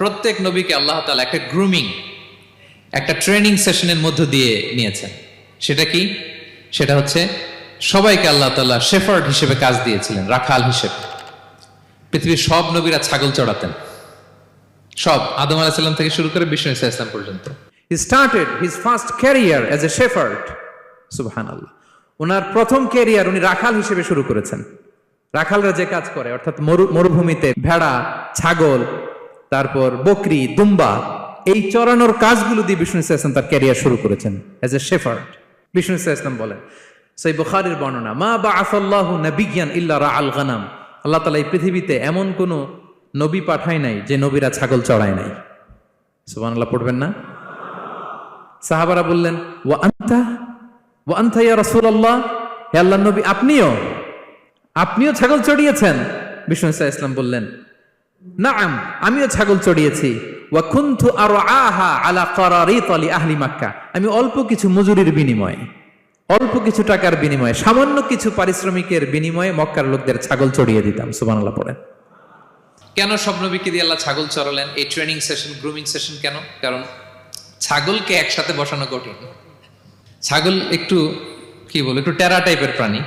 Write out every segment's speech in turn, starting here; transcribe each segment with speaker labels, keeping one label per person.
Speaker 1: প্রত্যেক নবীকে আল্লাহ তাআলা একটা গ্রুমিং, একটা ট্রেনিং সেশনের মধ্য দিয়ে নিয়েছেন। সেটা কি? সেটা হচ্ছে সবাইকে আল্লাহ তাআলা শেফার্ড হিসেবে কাজ দিয়েছিলেন, রাখাল হিসেবে। পৃথিবীর সব নবীরা ছাগল চড়াতেন, সব, আদম আলাইহিস সালাম থেকে শুরু করে বিষ্ণু ইসা ইসলাম পর্যন্ত।
Speaker 2: He started his first career as a shepherd. সুবহানাল্লাহ। ওনার প্রথম ক্যারিয়ার উনি রাখাল হিসেবে শুরু করেছেন। রাখালরা যে কাজ করে, অর্থাৎ মরুভূমিতে ভেড়া, ছাগল, তারপর বকরি, দুম্বা, এই চড়ানোর কাজগুলো দিয়ে বিষ্ণু ইসা ইসলাম তার ক্যারিয়ার শুরু করেছেন এজ এ শেফার্ড। বিষ্ণু ইসা ইসলাম বলেন, সহিহ বুখারীর বর্ণনা, মা বাআসাল্লাহু নাবিয়্যান ইল্লা রাআল গানাম। আল্লাহ তাআলা এই পৃথিবীতে এমন কোন নবী পাঠায় নাই যে নবীরা ছাগল চড়ায় নাই। সুবহানাল্লাহ পড়বেন না? সাহাবারা বললেন, ওয়া আনতা ইয়া রাসূলুল্লাহ, হে আল্লাহর নবী, আপনিও ছাগল চড়িয়েছেন? বিষ্ণু ইসা ইসলাম বললেন, নাআম, আমিও ছাগল চড়িয়েছি। ওয়া কুনতু আরআহা আলা কারারিত লি আহলি মক্কা। আমি অল্প কিছু মজুরির বিনিময়ে, অল্প কিছু টাকার বিনিময়ে, সামান্য কিছু পারিশ্রমিকের বিনিময়ে মক্কার লোকদের ছাগল চড়িয়ে দিতাম। সুবহানাল্লাহ পড়েন।
Speaker 1: কেন সব নবীকে দিয়ে আল্লাহ ছাগল চড়ালেন? এই ট্রেনিং সেশন, গ্রুমিং সেশন কেন? কারণ ছাগলকে একসাথে বসানো কঠিন। ছাগল একটু কি বল, একটু টেরা টাইপের প্রাণী,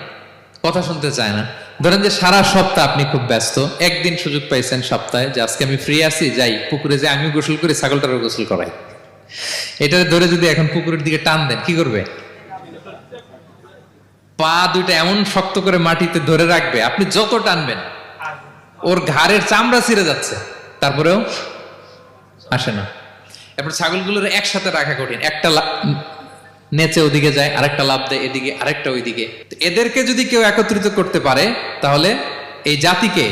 Speaker 1: কথা শুনতে চায় না। ধরেন যে সারা সপ্তাহ আপনি খুব ব্যস্ত, একদিন সুযোগ পাইছেন সপ্তাহে যে আজকে আমি ফ্রি আছি, যাই পুকুরে যাই, আমিও গোসল করি, ছাগলটারও গোসল করাই। এটা ধরে যদি এখন পুকুরের দিকে টান দেন, কি করবে? পা দুইটা এমন শক্ত করে মাটিতে ধরে রাখবে, আপনি যত টানবেন ওর ঘাড়ের চামড়া ছিঁড়ে যাচ্ছে, তারপরেও আসে না। এরপর ছাগলগুলোর একসাথে রাখা কঠিন। একটা নেচে ওদিকে যায়, আরেকটা লাফ দেয় এদিকে, আরেকটা ওইদিকে। এদেরকে যদি কেউ একত্রিত করতে পারে, তাহলে এই জাতিকে,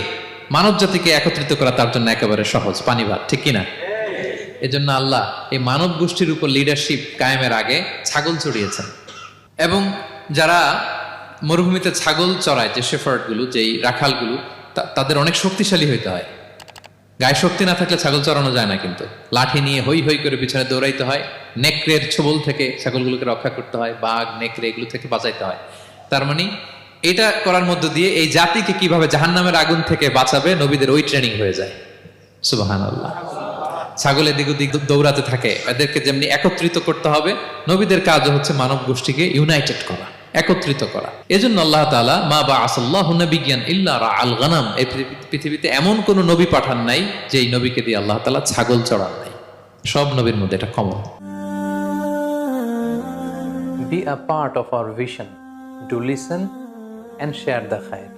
Speaker 1: মানব জাতিকে একত্রিত করা তার জন্য একেবারে সহজ, পানি ভাত, ঠিক কিনা? এজন্য আল্লাহ এই মানব গোষ্ঠীর উপর লিডারশিপ কায়েমের আগে ছাগল চড়িয়েছেন। এবং যারা মরুভূমিতে ছাগল চড়ায়, যে শেফার্ড গুলো, যেই রাখালগুলো, তাদের অনেক শক্তিশালী হইতে হয়। গায়ে শক্তি না থাকলে ছাগল চড়ানো যায় না, কিন্তু লাঠি নিয়ে হই হই করে পিছনে দৌড়াইতে হয়, নেকড়ের ছোবল থেকে ছাগলগুলোকে রক্ষা করতে হয়, বাঘ, নেকড়ে এগুলো থেকে বাঁচাইতে হয়। তার মানে এটা করার মধ্য দিয়ে এই জাতিকে কিভাবে জাহান্নামের আগুন থেকে বাঁচাবে, নবীদের ওই ট্রেনিং হয়ে যায়। সুবহানাল্লাহ। ছাগল এদিক ওদিক দৌড়াতে থাকে, এদেরকে যেমনি একত্রিত করতে হবে, নবীদের কাজও হচ্ছে মানব গোষ্ঠীকে ইউনাইটেড করা, একত্রিত করা। এজন্য আল্লাহ তাআলা মা বাআসাল্লাহু নাবিয়্যান ইল্লা রাআল গানাম, এই পৃথিবীতে এমন কোন নবী পাঠান নাই যে এই নবীকে দিয়ে আল্লাহ তাআলা ছাগল চড়ান নাই। সব নবীর মধ্যে এটা common.
Speaker 3: Be a part of our vision. Do listen and share the khair.